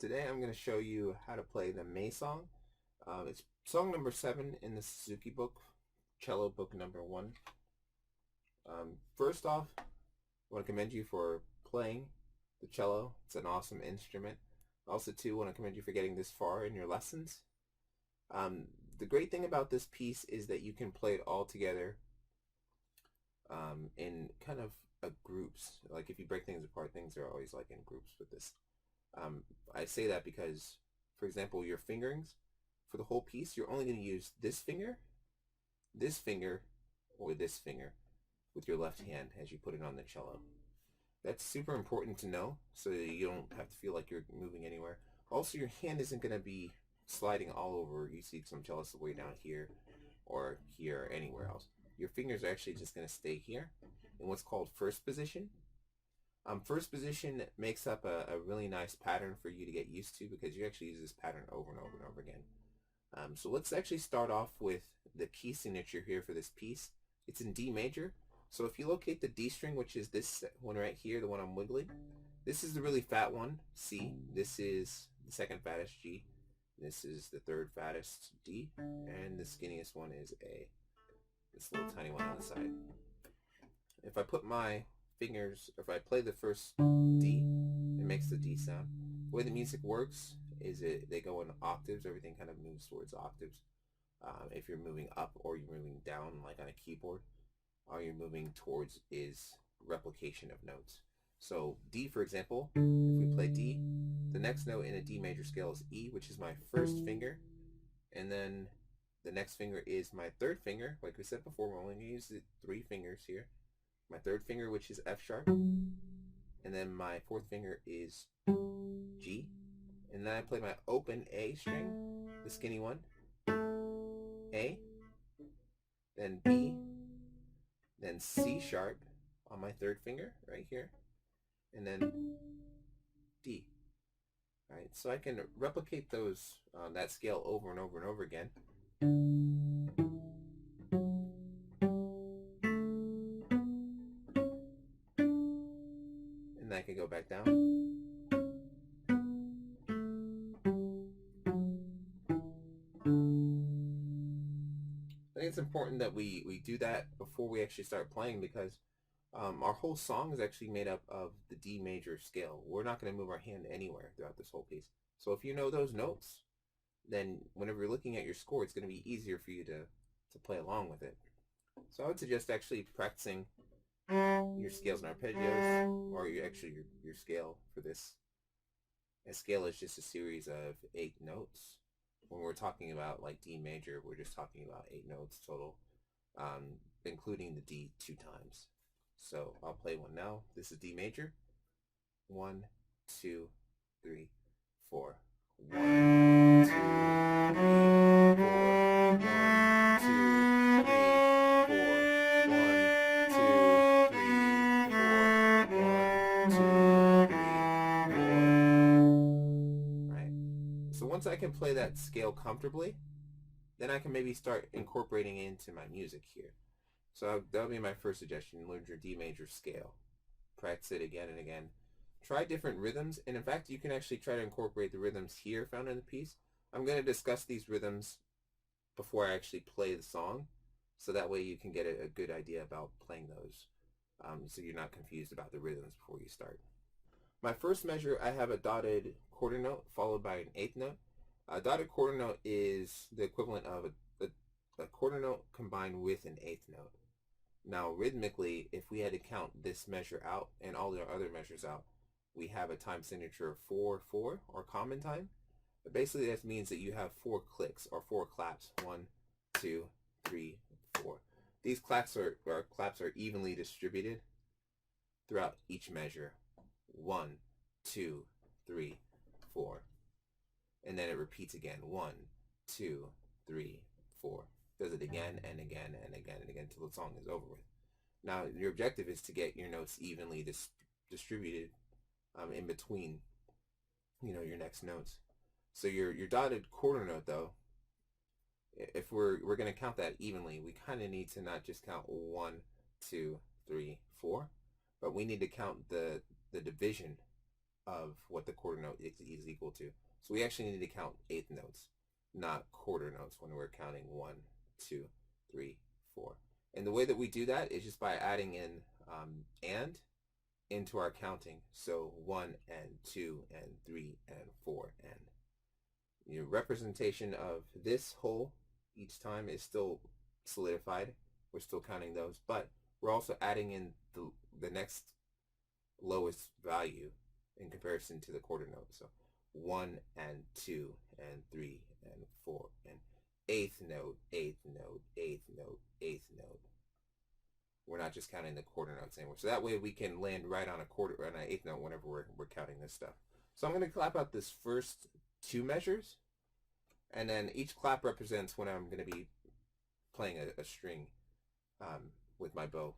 Today I'm going to show you how to play the May song. It's song number 7 in the Suzuki book, cello book number 1. First off, I want to commend you for playing the cello. It's an awesome instrument. Also, too, want to commend you for getting this far in your lessons. The great thing about this piece is that you can play it all together in kind of groups. Like if you break things apart, things are always like in groups with this. I say that because, for example, your fingerings for the whole piece, you're only going to use this finger, or this finger with your left hand as you put it on the cello. That's super important to know so that you don't have to feel like you're moving anywhere. Also, your hand isn't going to be sliding all over. You see some cellists way down here or here or anywhere else. Your fingers are actually just going to stay here in what's called first position. First position makes up a really nice pattern for you to get used to because you actually use this pattern over and over and over again. So let's actually start off with the key signature here for this piece. It's in D major. So if you locate the D string, which is this one right here, the one I'm wiggling, this is the really fat one, C. This is the second fattest, G. This is the third fattest, D. And the skinniest one is A. This little tiny one on the side. If I put my fingers, if I play the first D, it makes the D sound. The way the music works is they go in octaves. Everything kind of moves towards octaves. If you're moving up or you're moving down like on a keyboard, all you're moving towards is replication of notes. So D, for example, if we play D, the next note in a D major scale is E, which is my first finger, and then the next finger is my third finger. Like we said before, we're only going to use the 3 fingers here. My third finger, which is F sharp, and then my fourth finger is G, and then I play my open A string, the skinny one, A, then B, then C sharp on my third finger right here, and then D. All right, so I can replicate those that scale over and over and over again. And then I can go back down. I think it's important that we do that before we actually start playing because our whole song is actually made up of the D major scale. We're not going to move our hand anywhere throughout this whole piece. So if you know those notes, then whenever you're looking at your score, it's going to be easier for you to play along with it. So I would suggest actually practicing your scales and arpeggios, or your scale for this. A scale is just a series of 8 notes. When we're talking about like D major, we're just talking about 8 notes total, including the D 2 times. So I'll play one now. This is D major. 1, 2, 3, 4. 1, 2, 3, 4. 1, 2, 3, 4. 1, 2, 3, 4. 1, 2, 3, 4. Right. So once I can play that scale comfortably, then I can maybe start incorporating it into my music here. So that'll be my first suggestion. Learn your D major scale. Practice it again and again. Try different rhythms, and in fact, you can actually try to incorporate the rhythms here found in the piece. I'm going to discuss these rhythms before I actually play the song, so that way you can get a good idea about playing those, so you're not confused about the rhythms before you start. My first measure, I have a dotted quarter note followed by an eighth note. A dotted quarter note is the equivalent of a quarter note combined with an eighth note. Now, rhythmically, if we had to count this measure out and all the other measures out, we have a time signature of 4/4 or common time. But basically, that means that you have 4 clicks or 4 claps. 1, 2, 3, 4. These claps are evenly distributed throughout each measure. 1, 2, 3, 4. And then it repeats again. 1, 2, 3, 4. Does it again and again and again and again until the song is over with. Now, your objective is to get your notes evenly distributed in between, your next notes. So your dotted quarter note, though, if we're going to count that evenly, we kind of need to not just count 1, 2, 3, 4, but we need to count the division of what the quarter note is equal to. So we actually need to count eighth notes, not quarter notes, when we're counting 1, 2, 3, 4. And the way that we do that is just by adding in and into our counting. So 1 and 2 and 3 and 4 and. Your representation of this whole each time is still solidified. We're still counting those, but we're also adding in the next lowest value in comparison to the quarter note. So 1 and 2 and 3 and 4 and eighth note, eighth note, eighth note, eighth note. We're not just counting the quarter notes anymore. So that way we can land right on an eighth note whenever we're counting this stuff. So I'm going to clap out this first 2 measures, and then each clap represents when I'm going to be playing a string with my bow.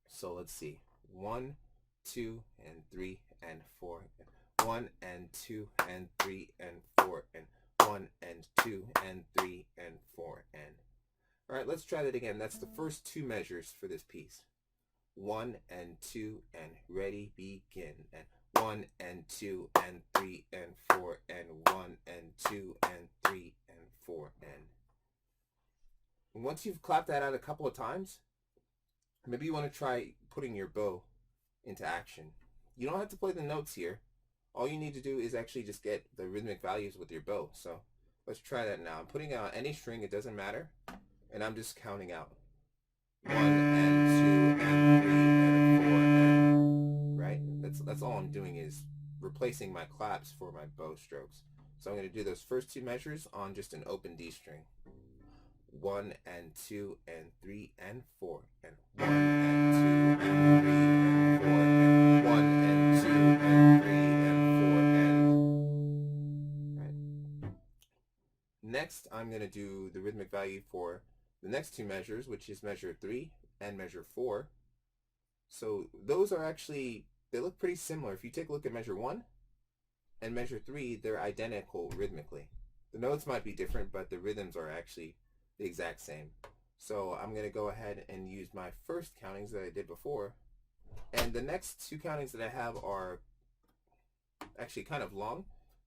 So let's see. 1, 2, and 3, and 4. 1 and 2 and 3 and 4 and 1 and 2 and 3 and 4 and. All right, let's try that again. That's the first 2 measures for this piece. 1 and 2 and ready, begin. And 1 and 2 and 3 and 4 and 1 and 2 and 3 and 4 and once you've clapped that out a couple of times, maybe you want to try putting your bow into action. You don't have to play the notes here. All you need to do is actually just get the rhythmic values with your bow. So let's try that now. I'm putting out any string, it doesn't matter, and I'm just counting out 1 and 2 and 3 and 4 and, right? That's all I'm doing is replacing my claps for my bow strokes. So I'm going to do those first 2 measures on just an open D string. 1 and 2 and 3 and 4 and 1 and 2 and 3 and 4 and 1 and 2 and 3 and 4 and. Right. Next, I'm going to do the rhythmic value for the next 2 measures, which is measure 3 and measure 4. So those are actually, they look pretty similar. If you take a look at measure 1 and measure 3, they're identical rhythmically. The notes might be different, but the rhythms are actually the exact same. So I'm going to go ahead and use my first countings that I did before. And the next 2 countings that I have are actually kind of long.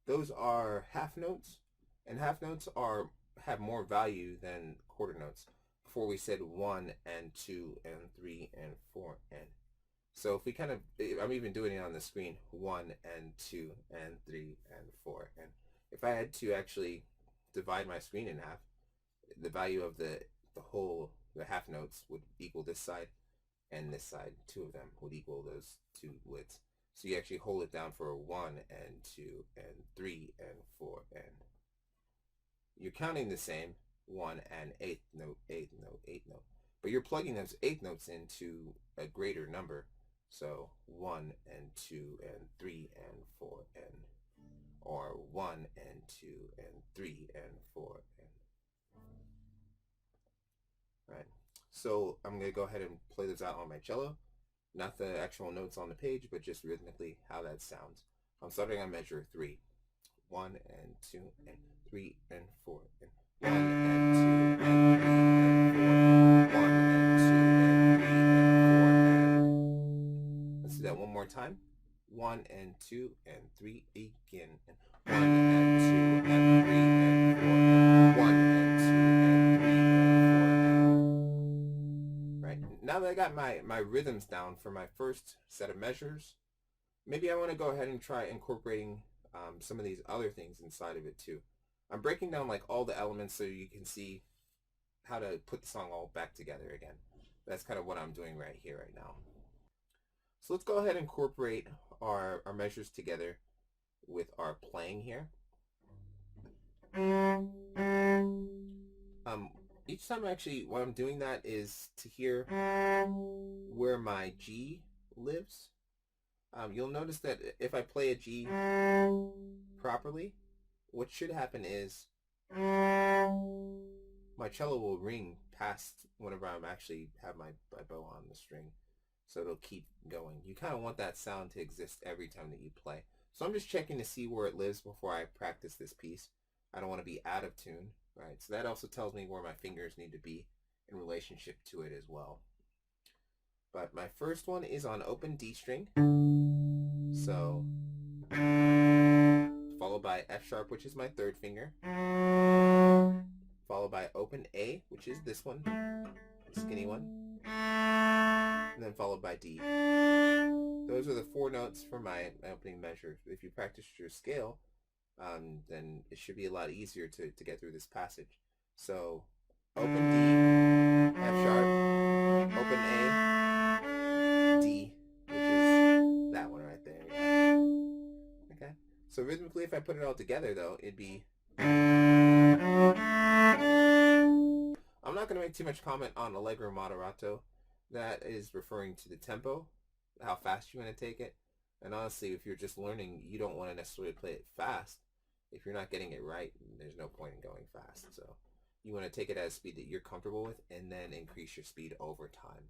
Those are half notes, and half notes have more value than quarter notes. Before we said 1 and 2 and 3 and 4 and. So if we kind of, I'm even doing it on the screen, 1 and 2 and 3 and 4 and. If I had to actually divide my screen in half, the value of the half notes would equal this side, and this side, 2 of them would equal those 2 widths. So you actually hold it down for 1 and 2 and 3 and 4 and. You're counting the same, 1 and eighth note, eighth note, eighth note, but you're plugging those eighth notes into a greater number. So 1 and 2 and 3 and 4 and, or 1 and 2 and 3 and 4 and. Right. So I'm going to go ahead and play this out on my cello. Not the actual notes on the page, but just rhythmically how that sounds. I'm starting on measure 3. 1 and 2 and 3 and 4 and 1 and 2 and 3 and 4 and 1 and 2 and 3 and 4 and. Let's do that one more time. 1 and 2 and 3, begin. And 1 and 2 and 3 and 4 and 1 and 2 and 3 and 4 and. Right. Now that I got my rhythms down for my first set of measures, maybe I want to go ahead and try incorporating some of these other things inside of it too. I'm breaking down like all the elements so you can see how to put the song all back together again. That's kind of what I'm doing right here, right now. So let's go ahead and incorporate our measures together with our playing here. Each time actually what I'm doing that is to hear where my G lives. You'll notice that if I play a G properly, what should happen is my cello will ring past whenever I'm actually have my bow on the string. So it'll keep going. You kind of want that sound to exist every time that you play. So I'm just checking to see where it lives before I practice this piece. I don't want to be out of tune, right? So that also tells me where my fingers need to be in relationship to it as well. But my first one is on open D string. So by F sharp, which is my third finger, followed by open A, which is this one, the skinny one, and then followed by D. Those are the 4 notes for my opening measure. If you practice your scale, then it should be a lot easier to get through this passage. So open D, F sharp, open A, D, which is that one right there. Yeah. Okay. So rhythmically, if I put it all together, though, it'd be... I'm not going to make too much comment on Allegro moderato. That is referring to the tempo, how fast you want to take it. And honestly, if you're just learning, you don't want to necessarily play it fast. If you're not getting it right, there's no point in going fast. So you want to take it at a speed that you're comfortable with and then increase your speed over time.